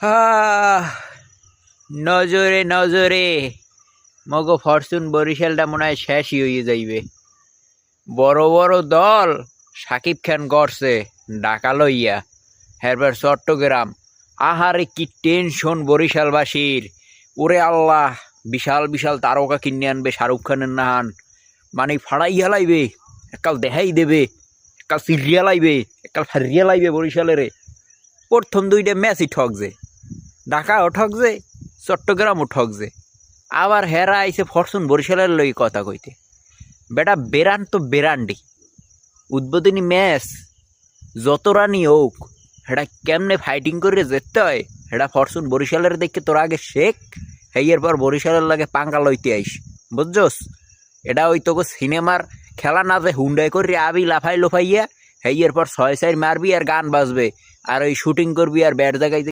আহ, নজরে নজরে মগো ফরচুন বরিশালটা মনে হয় শেষই হয়ে যাইবে। বড় বড় দল সাকিব খান গড়ছে ঢাকা লইয়া, হেরবার চট্টগ্রাম। আহারে কি টেনশন বরিশালবাসীর! ওরে আল্লাহ, বিশাল বিশাল তারকা কিনে আনবে শাহরুখ খানের নাহান, মানে ফাড়াই হেলাইবে, একাল দেখাই দেবে, একাল সিরিয়া লাইবে, একাল ফারিয়া লাইবে বরিশালেরে। প্রথম দুইটা ম্যাচই ঠকছে, ঢাকাও ঠকছে, চট্টগ্রামও ঠকছে। আবার হেরা আইছে ফরচুন বরিশালের লই কথা কইতে। বেটা বেরান তো বেরান্ডি, উদ্বোধনী ম্যাচ যত রানই হোক, সেটা কেমনে ফাইটিং করে যেতে হয় সেটা ফরচুন বরিশালের দেখে তোর আগে শেখ, হেয়ের পর বরিশালের লাগে পাঙ্গা লইতে আইস, বুঝছস? এটা ওই তোকে সিনেমার খেলা না, যে হুন্ডাই করে আবি লাফাই লোফাইয়া হেয়ের পর ছয় সাইড মারবি আর গান বাজবে, আর ওই শুটিং করবি আর ব্যাট জায়গায়